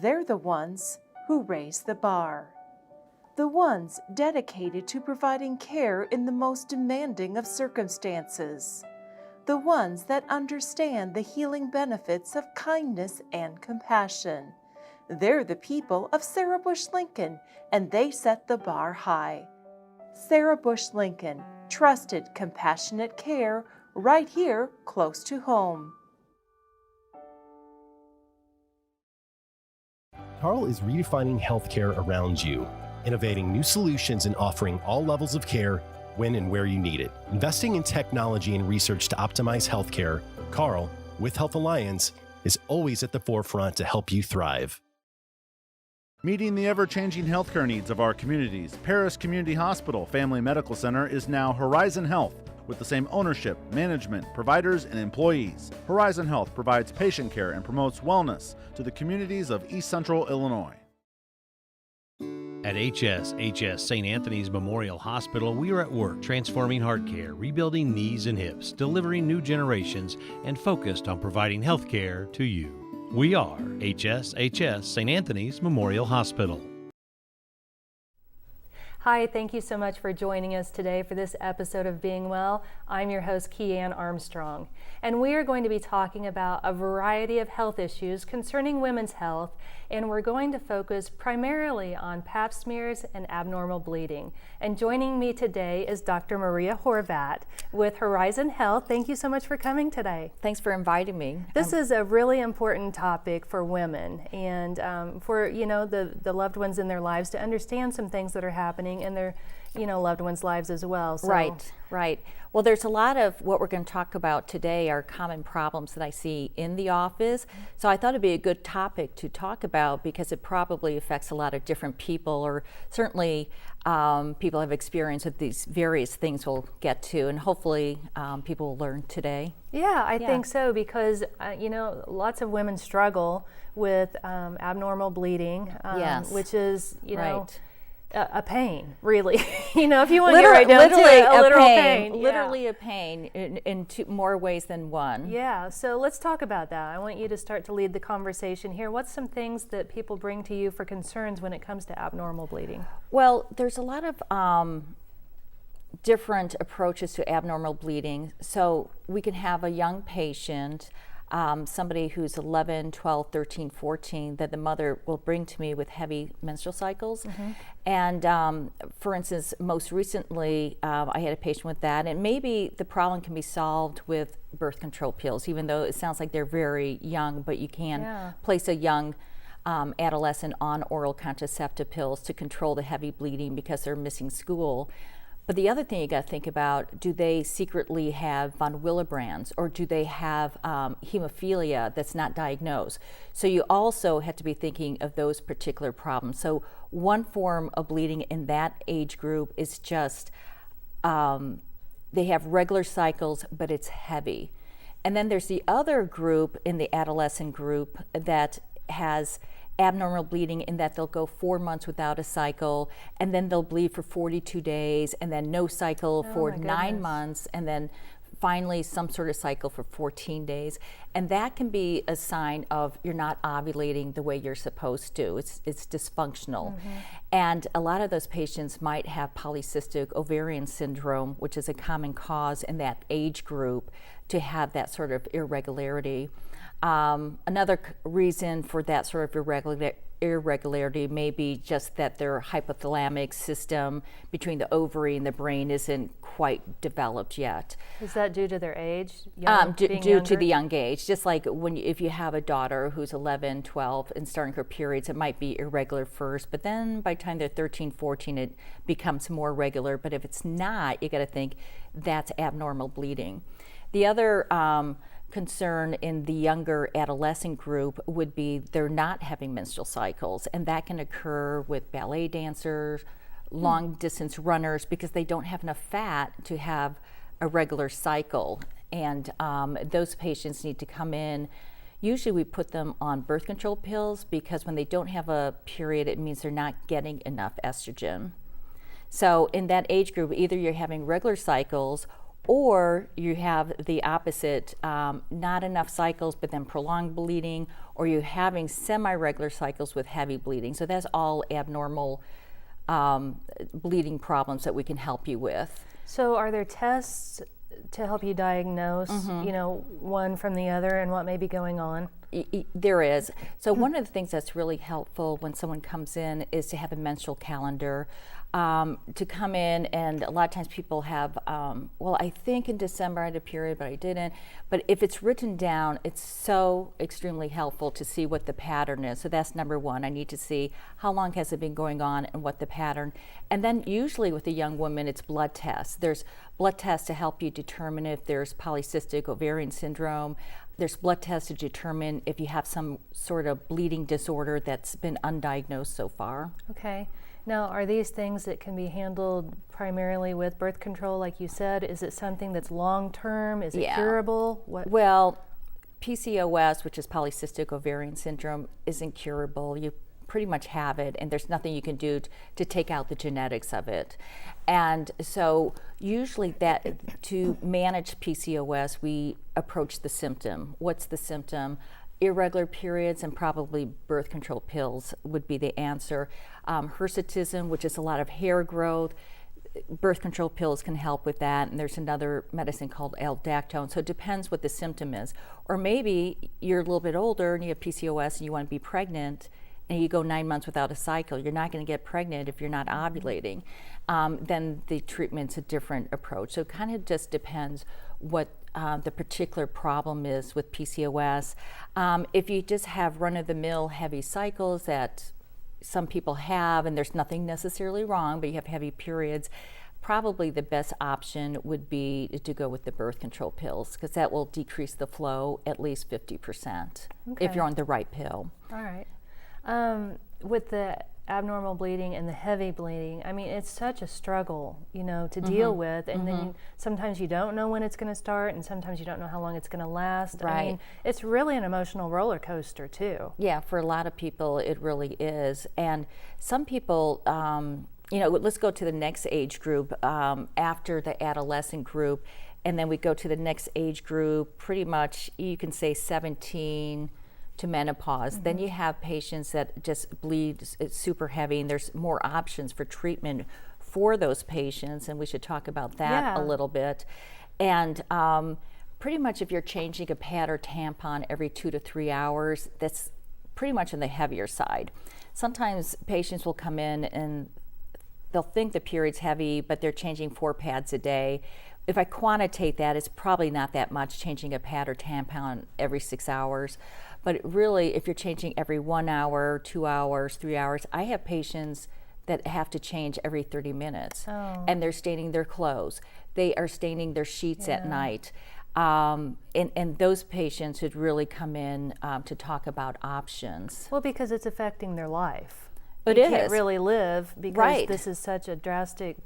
They're the ones who raise the bar. The ones dedicated to providing care in the most demanding of circumstances. The ones that understand the healing benefits of kindness and compassion. They're the people of Sarah Bush Lincoln, and they set the bar high. Sarah Bush Lincoln, trusted, compassionate care right here close to home. Carl is redefining healthcare around you, innovating new solutions and offering all levels of care when and where you need it. Investing in technology and research to optimize healthcare, Carl, with Health Alliance, is always at the forefront to help you thrive. Meeting the ever-changing healthcare needs of our communities, Paris Community Hospital Family Medical Center is now Horizon Health, with the same ownership, management, providers, and employees. Horizon Health provides patient care and promotes wellness to the communities of East Central Illinois. At HS St. Anthony's Memorial Hospital, we are at work transforming heart care, rebuilding knees and hips, delivering new generations, and focused on providing health care to you. We are HS St. Anthony's Memorial Hospital. Hi, thank you so much for joining us today for this episode of Being Well. I'm your host, Key-Ann Armstrong, and we are going to be talking about a variety of health issues concerning women's health, and we're going to focus primarily on pap smears and abnormal bleeding. And joining me today is Dr. Maria Horvat with Horizon Health. Thank you so much for coming today. Thanks for inviting me. This is a really important topic for women and for the loved ones in their lives to understand some things that are happening in their loved ones' lives as well. So. Right. Well, there's a lot of what we're going to talk about today are common problems that I see in the office. So I thought it'd be a good topic to talk about because it probably affects a lot of different people, or certainly people have experience with these various things we'll get to, and hopefully people will learn today. Yeah, I think so, because lots of women struggle with abnormal bleeding, which is a pain, really. If you want to get right down to it, a literal pain. Literally a pain in more ways than one. Yeah, so let's talk about that. I want you to start to lead the conversation here. What's some things that people bring to you for concerns when it comes to abnormal bleeding? Well, there's a lot of different approaches to abnormal bleeding. So we can have a young patient, somebody who's 11, 12, 13, 14, that the mother will bring to me with heavy menstrual cycles. Mm-hmm. And for instance, most recently, I had a patient with that, and maybe the problem can be solved with birth control pills, even though it sounds like they're very young, but you can place a young adolescent on oral contraceptive pills to control the heavy bleeding because they're missing school. But the other thing you got to think about, do they secretly have von Willebrand's, or do they have hemophilia that's not diagnosed? So you also have to be thinking of those particular problems. So one form of bleeding in that age group is just they have regular cycles, but it's heavy. And then there's the other group in the adolescent group that has abnormal bleeding in that they'll go 4 months without a cycle, and then they'll bleed for 42 days, and then no cycle for 9 months, and then finally some sort of cycle for 14 days. And that can be a sign of you're not ovulating the way you're supposed to. It's dysfunctional. Mm-hmm. And a lot of those patients might have polycystic ovarian syndrome, which is a common cause in that age group to have that sort of irregularity. Another reason for that sort of irregularity may be just that their hypothalamic system between the ovary and the brain isn't quite developed yet. Is that due to their age? Due to the young age. Just like if you have a daughter who's 11, 12 and starting her periods, it might be irregular first, but then by the time they're 13, 14, it becomes more regular. But if it's not, you got to think that's abnormal bleeding. The other concern in the younger adolescent group would be they're not having menstrual cycles, and that can occur with ballet dancers, long distance runners, because they don't have enough fat to have a regular cycle. And those patients need to come in. Usually we put them on birth control pills because when they don't have a period, it means they're not getting enough estrogen. So in that age group, either you're having regular cycles Or you have the opposite, not enough cycles, but then prolonged bleeding, or you're having semi-regular cycles with heavy bleeding. So that's all abnormal bleeding problems that we can help you with. So are there tests to help you diagnose, one from the other and what may be going on? There is. So one of the things that's really helpful when someone comes in is to have a menstrual calendar. To come in, and a lot of times people have, I think in December I had a period, but I didn't. But if it's written down, it's so extremely helpful to see what the pattern is. So that's number one. I need to see how long has it been going on and what the pattern. And then usually with a young woman, it's blood tests. There's blood tests to help you determine if there's polycystic ovarian syndrome. There's blood tests to determine if you have some sort of bleeding disorder that's been undiagnosed so far. Okay. Now, are these things that can be handled primarily with birth control, like you said? Is it something that's long-term? Is it curable? Well, PCOS, which is polycystic ovarian syndrome, isn't curable. You pretty much have it, and there's nothing you can do to take out the genetics of it. And so usually to manage PCOS, we approach the symptom. What's the symptom? Irregular periods and probably birth control pills would be the answer. Hirsutism, which is a lot of hair growth, birth control pills can help with that. And there's another medicine called aldactone. So it depends what the symptom is. Or maybe you're a little bit older and you have PCOS and you want to be pregnant and you go 9 months without a cycle. You're not going to get pregnant if you're not ovulating. Then the treatment's a different approach. So it kind of just depends what the particular problem is with PCOS. If you just have run-of-the-mill heavy cycles that some people have, and there's nothing necessarily wrong, but you have heavy periods, probably the best option would be to go with the birth control pills, because that will decrease the flow at least 50% if you're on the right pill. All right. With the abnormal bleeding and the heavy bleeding, I mean, it's such a struggle, to deal with, and then sometimes you don't know when it's going to start, and sometimes you don't know how long it's going to last. Right. I mean, it's really an emotional roller coaster too. Yeah, for a lot of people it really is. And some people, let's go to the next age group after the adolescent group, and then we go to the next age group, pretty much you can say 17 to menopause. Then you have patients that just bleed super heavy, and there's more options for treatment for those patients, and we should talk about that a little bit. And pretty much if you're changing a pad or tampon every 2 to 3 hours, that's pretty much on the heavier side. Sometimes patients will come in and they'll think the period's heavy, but they're changing 4 pads a day. If I quantitate that, it's probably not that much, changing a pad or tampon every 6 hours. But really, if you're changing every 1 hour, 2 hours, 3 hours, I have patients that have to change every 30 minutes. And they're staining their clothes. They are staining their sheets at night. And those patients would really come in to talk about options. Well, because it's affecting their life. It they is. can't really live because this is such a drastic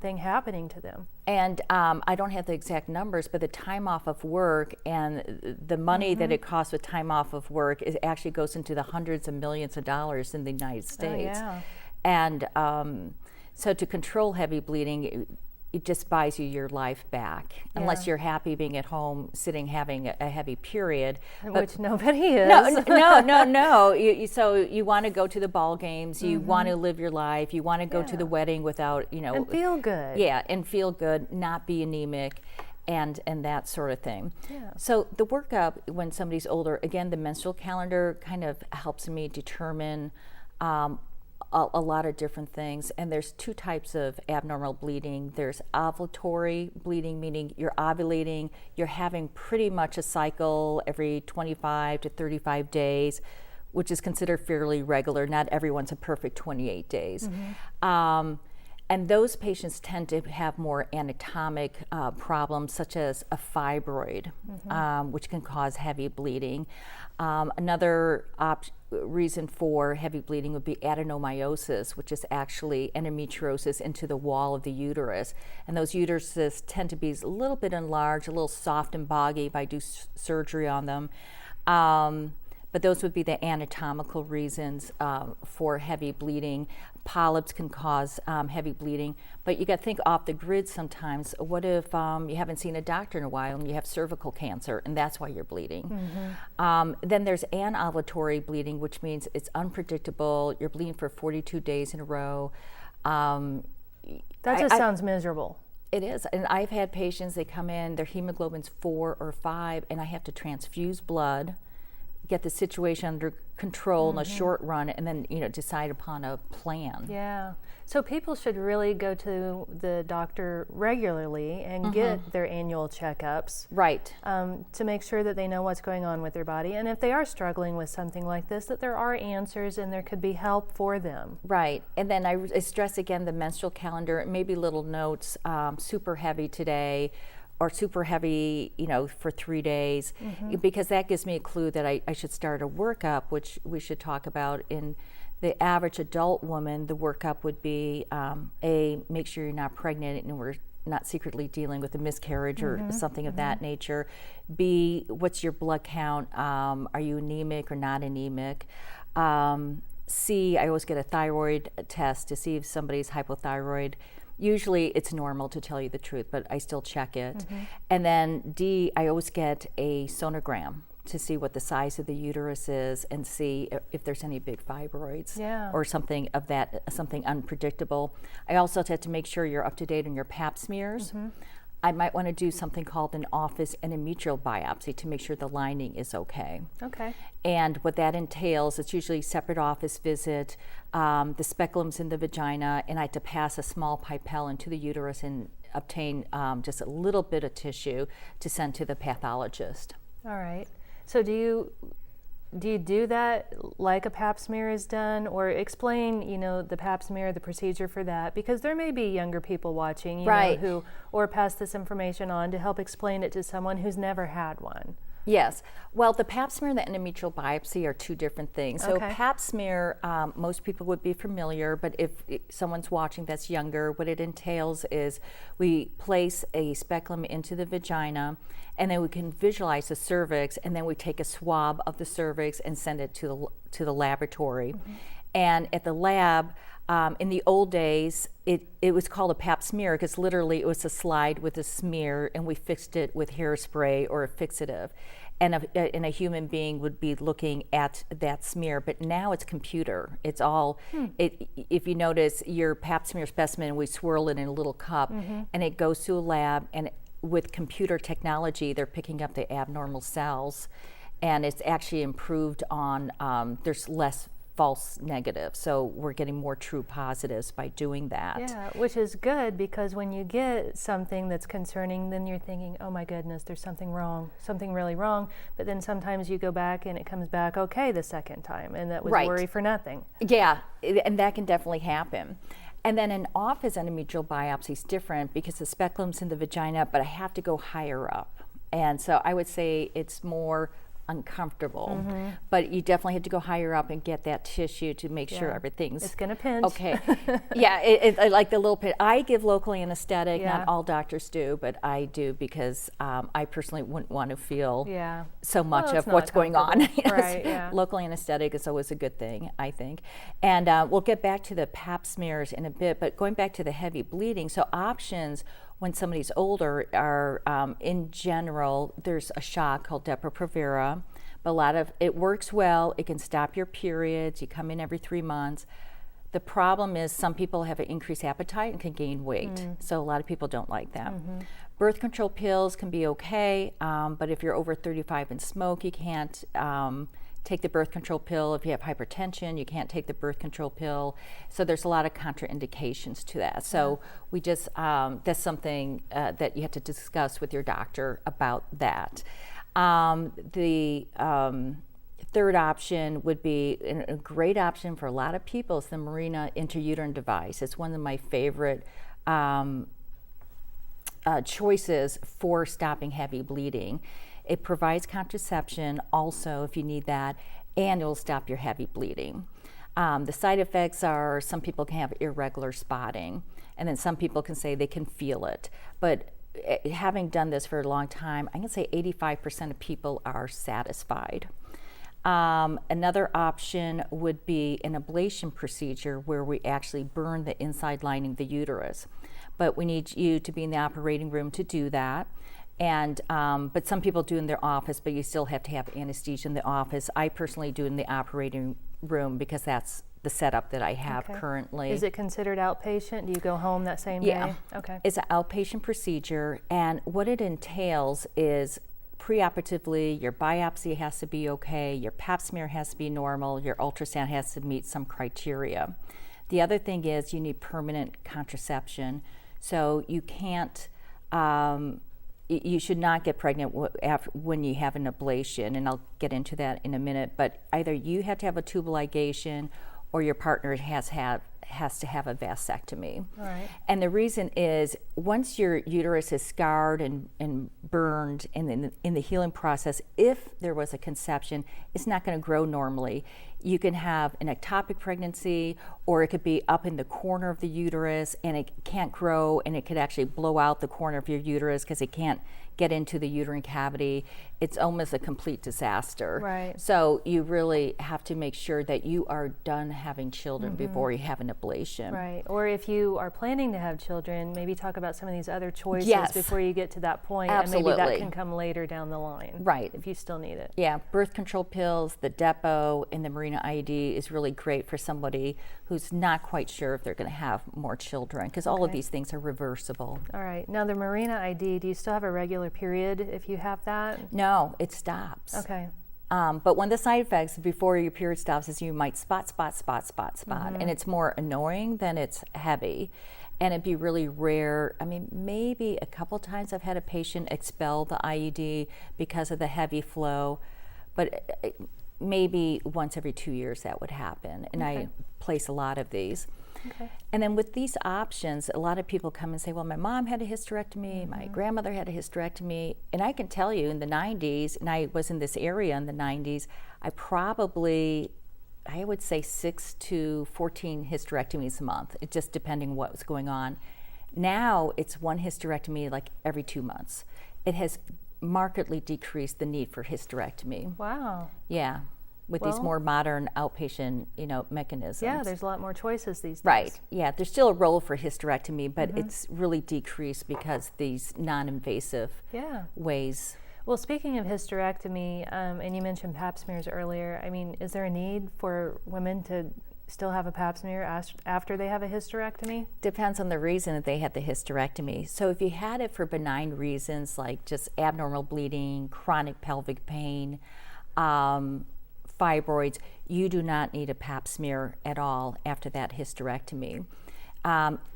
thing happening to them. And I don't have the exact numbers, but the time off of work and the money that it costs with time off of work actually goes into the hundreds of millions of dollars in the United States. And so to control heavy bleeding, it just buys you your life back, unless you're happy being at home, sitting, having a heavy period. Which nobody is. No. So you want to go to the ball games, you want to live your life, you want to go to the wedding without, and feel good. Yeah, and feel good, not be anemic, and that sort of thing. So the workup when somebody's older, again, the menstrual calendar kind of helps me determine a lot of different things. And there's 2 types of abnormal bleeding. There's ovulatory bleeding, meaning you're ovulating, you're having pretty much a cycle every 25 to 35 days, which is considered fairly regular. Not everyone's a perfect 28 days. And those patients tend to have more anatomic problems, such as a fibroid, which can cause heavy bleeding. Another reason for heavy bleeding would be adenomyosis, which is actually endometriosis into the wall of the uterus. And those uteruses tend to be a little bit enlarged, a little soft and boggy if I do surgery on them. but those would be the anatomical reasons for heavy bleeding. Polyps can cause heavy bleeding, but you got to think off the grid sometimes. What if you haven't seen a doctor in a while and you have cervical cancer and that's why you're bleeding? Then there's anovulatory bleeding, which means it's unpredictable. You're bleeding for 42 days in a row. That just sounds miserable. It is, and I've had patients, they come in, their hemoglobin's 4 or 5, and I have to transfuse blood, get the situation under control in a short run, and then decide upon a plan. Yeah. So people should really go to the doctor regularly and get their annual checkups. Right. To make sure that they know what's going on with their body. And if they are struggling with something like this, that there are answers and there could be help for them. Right. And then I stress again the menstrual calendar, maybe little notes, super heavy today, or super heavy, for 3 days, because that gives me a clue that I should start a workup, which we should talk about. In the average adult woman, the workup would be make sure you're not pregnant and we're not secretly dealing with a miscarriage or something of that nature. B, what's your blood count? Are you anemic or not anemic? C, I always get a thyroid test to see if somebody's hypothyroid. Usually it's normal, to tell you the truth, but I still check it. And then D, I always get a sonogram to see what the size of the uterus is and see if there's any big fibroids or something of that, something unpredictable. I also have to make sure you're up to date on your pap smears. I might want to do something called an office endometrial biopsy to make sure the lining is okay. Okay. And what that entails, it's usually a separate office visit, the speculum's in the vagina, and I have to pass a small pipelle into the uterus and obtain just a little bit of tissue to send to the pathologist. All right. So do you do that like a pap smear is done, or explain, the pap smear, the procedure for that, because there may be younger people watching, or pass this information on to help explain it to someone who's never had one. Yes. Well, the pap smear and the endometrial biopsy are two different things. So pap smear, most people would be familiar, but if someone's watching that's younger, what it entails is we place a speculum into the vagina, and then we can visualize the cervix, and then we take a swab of the cervix and send it to the laboratory. And at the lab, in the old days, it was called a pap smear because literally it was a slide with a smear, and we fixed it with hairspray or a fixative. And a human being would be looking at that smear, but now it's computer. It's all, if you notice your pap smear specimen, we swirl it in a little cup, and it goes to a lab, and with computer technology, they're picking up the abnormal cells, and it's actually improved on, there's less false negatives, so we're getting more true positives by doing that. Yeah, which is good, because when you get something that's concerning, then you're thinking, oh my goodness, there's something wrong, something really wrong. But then sometimes you go back and it comes back okay the second time, and that was worry for nothing. Yeah, and that can definitely happen. And then an office endometrial biopsy is different because the speculum's in the vagina, but I have to go higher up. And so I would say it's more uncomfortable, but you definitely have to go higher up and get that tissue to make sure everything's it's gonna pinch. Okay. Yeah, I like the little pinch. I give local anesthetic. Not all doctors do, but I do because I personally wouldn't want to feel so much of what's going on. Local anesthetic is always a good thing, I think. And we'll get back to the pap smears in a bit, but going back to the heavy bleeding, so options when somebody's older are, in general, there's a shot called Depo-Provera, but a lot of it works well. It can stop your periods. You come in every 3 months. The problem is some people have an increased appetite and can gain weight, so a lot of people don't like that. Birth control pills can be okay, but if you're over 35 and smoke, you can't take the birth control pill. If you have hypertension, you can't take the birth control pill. So there's a lot of contraindications to that. So we just, that's something that you have to discuss with your doctor about that. The third option would be a great option for a lot of people is the Mirena intrauterine device. It's one of my favorite choices for stopping heavy bleeding. It provides contraception also if you need that, and it will stop your heavy bleeding. The side effects are some people can have irregular spotting, and then some people can say they can feel it. But having done this for a long time, I can say 85% of people are satisfied. Another option would be an ablation procedure where we actually burn the inside lining of the uterus. But we need you to be in the operating room to do that. And but some people do in their office, but you still have to have anesthesia in the office. I personally do in the operating room because that's the setup that I have currently. Is it considered outpatient? Do you go home that same day? Okay. It's an outpatient procedure, and what it entails is preoperatively, your biopsy has to be okay, your pap smear has to be normal, your ultrasound has to meet some criteria. The other thing is you need permanent contraception, so you can't, you should not get pregnant when you have an ablation, and I'll get into that in a minute, but either you have to have a tubal ligation or your partner has to have a vasectomy. All right. And the reason is once your uterus is scarred and burned in the healing process, if there was a conception, it's not going to grow normally. You can have an ectopic pregnancy, or it could be up in the corner of the uterus and it can't grow, and it could actually blow out the corner of your uterus because it can't get into the uterine cavity. It's almost a complete disaster. Right. So you really have to make sure that you are done having children before you have an ablation. Right. Or if you are planning to have children, maybe talk about some of these other choices before you get to that point. Absolutely. And maybe that can come later down the line. Right. If you still need it. Yeah, birth control pills, the Depo, and the Mirena IUD is really great for somebody who's not quite sure if they're going to have more children, because all of these things are reversible. All right. Now the Mirena ID, do you still have a regular period if you have that? No, it stops. Okay. But one of the side effects before your period stops is you might spot, and it's more annoying than it's heavy. And it'd be really rare. I mean, maybe a couple times I've had a patient expel the IUD because of the heavy flow, but maybe once every 2 years that would happen. And I place a lot of these. Okay. And then with these options, a lot of people come and say, well, my mom had a hysterectomy, my grandmother had a hysterectomy, and I can tell you in the 90s, and I was in this area in the 90s, I would say 6 to 14 hysterectomies a month, it just depending what was going on. Now it's one hysterectomy like every 2 months. It has markedly decreased the need for hysterectomy. Wow. Yeah. With these more modern outpatient, mechanisms. Yeah, there's a lot more choices these days. Right. Yeah, there's still a role for hysterectomy, but it's really decreased because these non-invasive ways. Well, speaking of hysterectomy, and you mentioned pap smears earlier, I mean, is there a need for women to still have a pap smear after they have a hysterectomy? Depends on the reason that they had the hysterectomy. So if you had it for benign reasons like just abnormal bleeding, chronic pelvic pain, fibroids, you do not need a pap smear at all after that hysterectomy.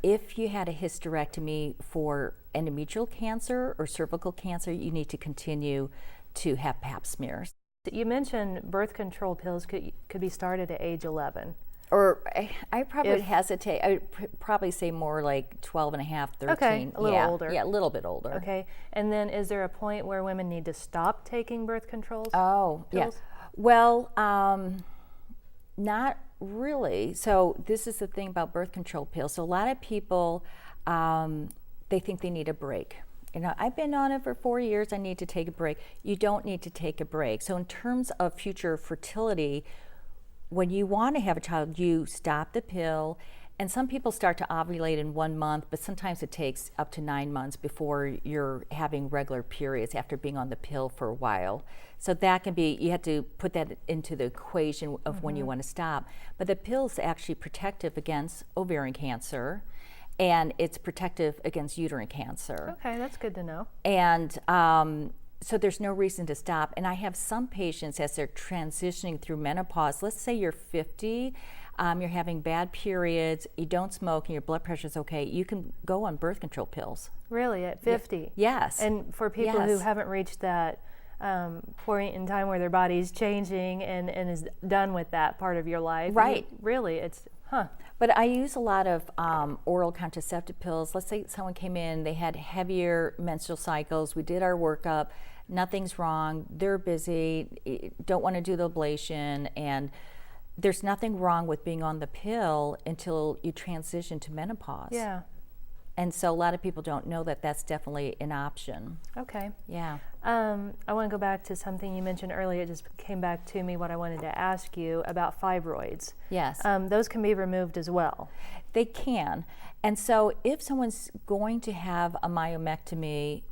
If you had a hysterectomy for endometrial cancer or cervical cancer, you need to continue to have pap smears. You mentioned birth control pills could be started at age 11. Or I probably would hesitate. I would probably say more like 12 and a half, 13. Okay, a little older. Yeah, a little bit older. Okay, and then is there a point where women need to stop taking birth controls? Oh, pills? Yeah. Well, not really. So this is the thing about birth control pills. So a lot of people, they think they need a break. I've been on it for 4 years, I need to take a break. You don't need to take a break. So in terms of future fertility, when you want to have a child, you stop the pill, and some people start to ovulate in 1 month, but sometimes it takes up to 9 months before you're having regular periods after being on the pill for a while. So that can be, you have to put that into the equation of when you want to stop. But the pill's actually protective against ovarian cancer, and it's protective against uterine cancer. Okay, that's good to know. And so there's no reason to stop. And I have some patients as they're transitioning through menopause, let's say you're 50, you're having bad periods, you don't smoke, and your blood pressure's okay, you can go on birth control pills. Really, at 50? Yes. And for people who haven't reached that point in time where their body's changing and is done with that part of your life. Right. Really, it's, But I use a lot of oral contraceptive pills. Let's say someone came in, they had heavier menstrual cycles, we did our workup, nothing's wrong, they're busy, don't want to do the ablation, and there's nothing wrong with being on the pill until you transition to menopause. Yeah. And so a lot of people don't know that that's definitely an option. Okay. Yeah. I want to go back to something you mentioned earlier. It just came back to me what I wanted to ask you about fibroids. Yes. Those can be removed as well. They can. And so if someone's going to have a myomectomy,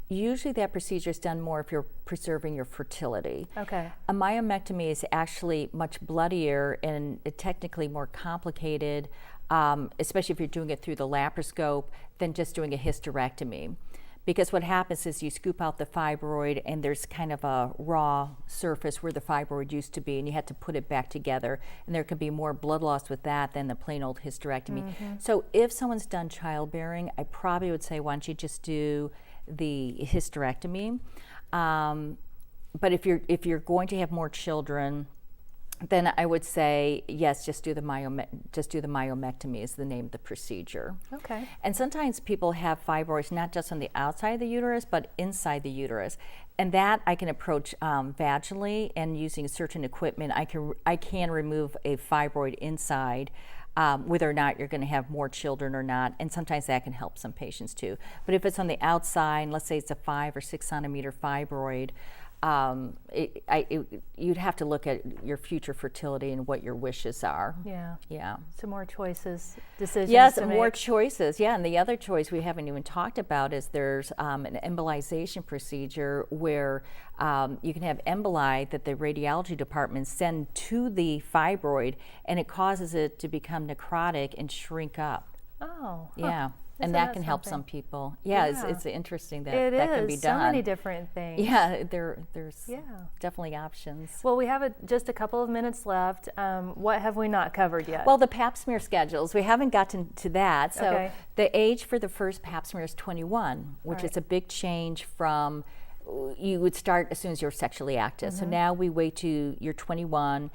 usually that procedure is done more if you're preserving your fertility. Okay. A myomectomy is actually much bloodier and technically more complicated, especially if you're doing it through the laparoscope, than just doing a hysterectomy. Because what happens is you scoop out the fibroid and there's kind of a raw surface where the fibroid used to be, and you have to put it back together, and there can be more blood loss with that than the plain old hysterectomy. So if someone's done childbearing, I probably would say, why don't you just do the hysterectomy? But if you're going to have more children, then I would say yes, just do the myomectomy is the name of the procedure. Okay. And sometimes people have fibroids not just on the outside of the uterus, but inside the uterus, and that I can approach vaginally, and using certain equipment, I can remove a fibroid inside. Whether or not you're going to have more children or not, and sometimes that can help some patients too. But if it's on the outside, let's say it's a 5 or 6 centimeter fibroid, you'd have to look at your future fertility and what your wishes are. Yeah. Yeah. So more decisions Yes, to more make. choices. Yeah, and the other choice we haven't even talked about is there's an embolization procedure where you can have emboli that the radiology department send to the fibroid, and it causes it to become necrotic and shrink up. Oh. Yeah. And Isn't that that can help something? some people. Yeah, Yeah. It's interesting that It that is can be done. so many different things. Yeah, there's Yeah. definitely options. Well, we have just a couple of minutes left. What have we not covered yet? Well, the pap smear schedules, we haven't gotten to that. So Okay. the age for the first pap smear is 21, which Right. is a big change from, you would start as soon as you're sexually active. So now we wait to you're 21,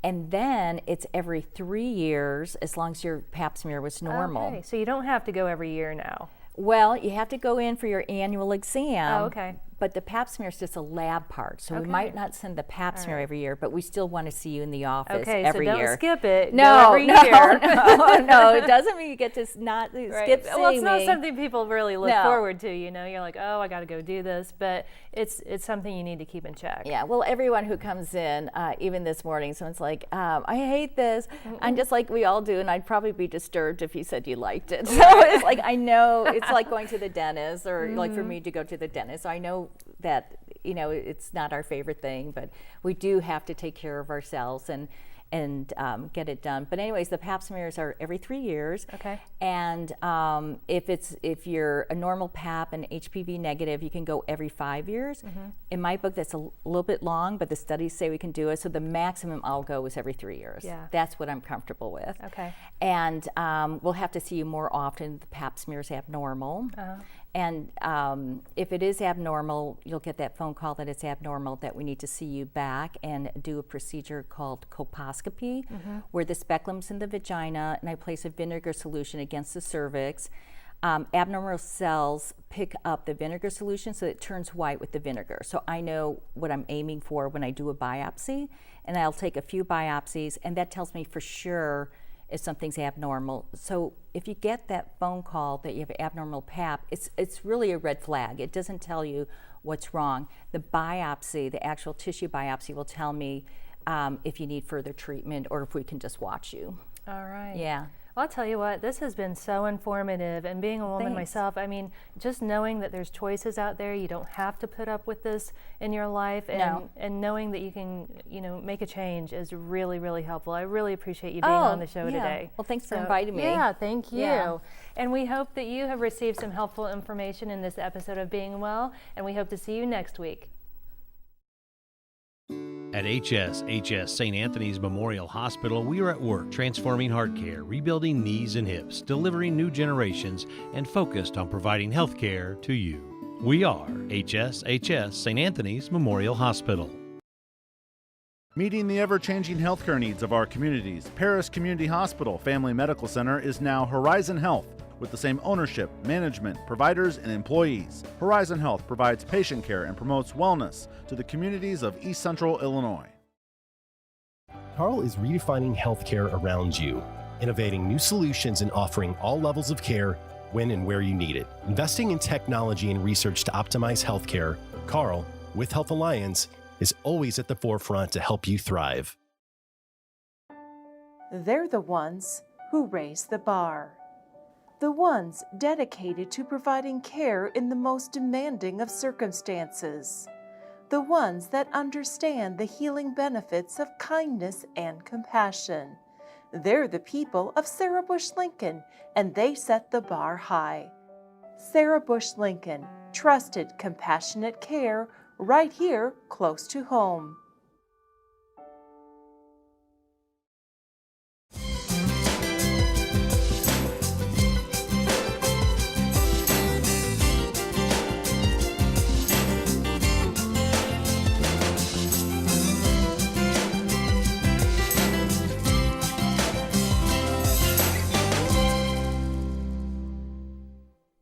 and then it's every 3 years as long as your pap smear was normal. Okay, so you don't have to go every year now. Well, you have to go in for your annual exam. Oh, okay. But the pap smear is just a lab part. So we Okay. might not send the pap smear every year, but we still want to see you in the office Okay, every so don't year. skip it. Go No, every no, year. no. It doesn't mean you get to not Right. skip Well, it's seeing not me. something people really look No. forward to. You know, you're like, oh, I got to go do this, but it's something you need to keep in check. Yeah, well, everyone who comes in, even this morning, someone's like, I hate this. I'm just like we all do, and I'd probably be disturbed if you said you liked it. So it's like, I know, it's like going to the dentist, or like for me to go to the dentist. I know that, it's not our favorite thing, but we do have to take care of ourselves and get it done. But anyways, the pap smears are every 3 years. Okay. And if you're a normal pap and HPV negative, you can go every 5 years. In my book, that's a little bit long, but the studies say we can do it. So the maximum I'll go is every 3 years. Yeah. That's what I'm comfortable with. Okay. And we'll have to see you more often. The pap smear is abnormal. And if it is abnormal, you'll get that phone call that it's abnormal, that we need to see you back and do a procedure called colposcopy, where the speculum's in the vagina, and I place a vinegar solution against the cervix. Abnormal cells pick up the vinegar solution, so it turns white with the vinegar. So I know what I'm aiming for when I do a biopsy, and I'll take a few biopsies, and that tells me for sure if something's abnormal. So if you get that phone call that you have abnormal pap, it's really a red flag. It doesn't tell you what's wrong. The biopsy, the actual tissue biopsy, will tell me if you need further treatment or if we can just watch you. All right. Yeah. Well, I'll tell you what, this has been so informative, and being a woman Thanks. myself, I mean, just knowing that there's choices out there, you don't have to put up with this in your life, and, No. and knowing that you can, make a change is really, really helpful. I really appreciate you being on the show yeah. today. Well, thanks for inviting me. Yeah, thank you. Yeah. And we hope that you have received some helpful information in this episode of Being Well, and we hope to see you next week. At HS St. Anthony's Memorial Hospital, we are at work transforming heart care, rebuilding knees and hips, delivering new generations, and focused on providing health care to you. We are HS St. Anthony's Memorial Hospital. Meeting the ever-changing healthcare needs of our communities, Paris Community Hospital Family Medical Center is now Horizon Health, with the same ownership, management, providers, and employees. Horizon Health provides patient care and promotes wellness to the communities of East Central Illinois. Carl is redefining healthcare around you, innovating new solutions and offering all levels of care when and where you need it. Investing in technology and research to optimize healthcare, Carl, with Health Alliance, is always at the forefront to help you thrive. They're the ones who raise the bar. The ones dedicated to providing care in the most demanding of circumstances. The ones that understand the healing benefits of kindness and compassion. They're the people of Sarah Bush Lincoln, and they set the bar high. Sarah Bush Lincoln, trusted, compassionate care right here close to home.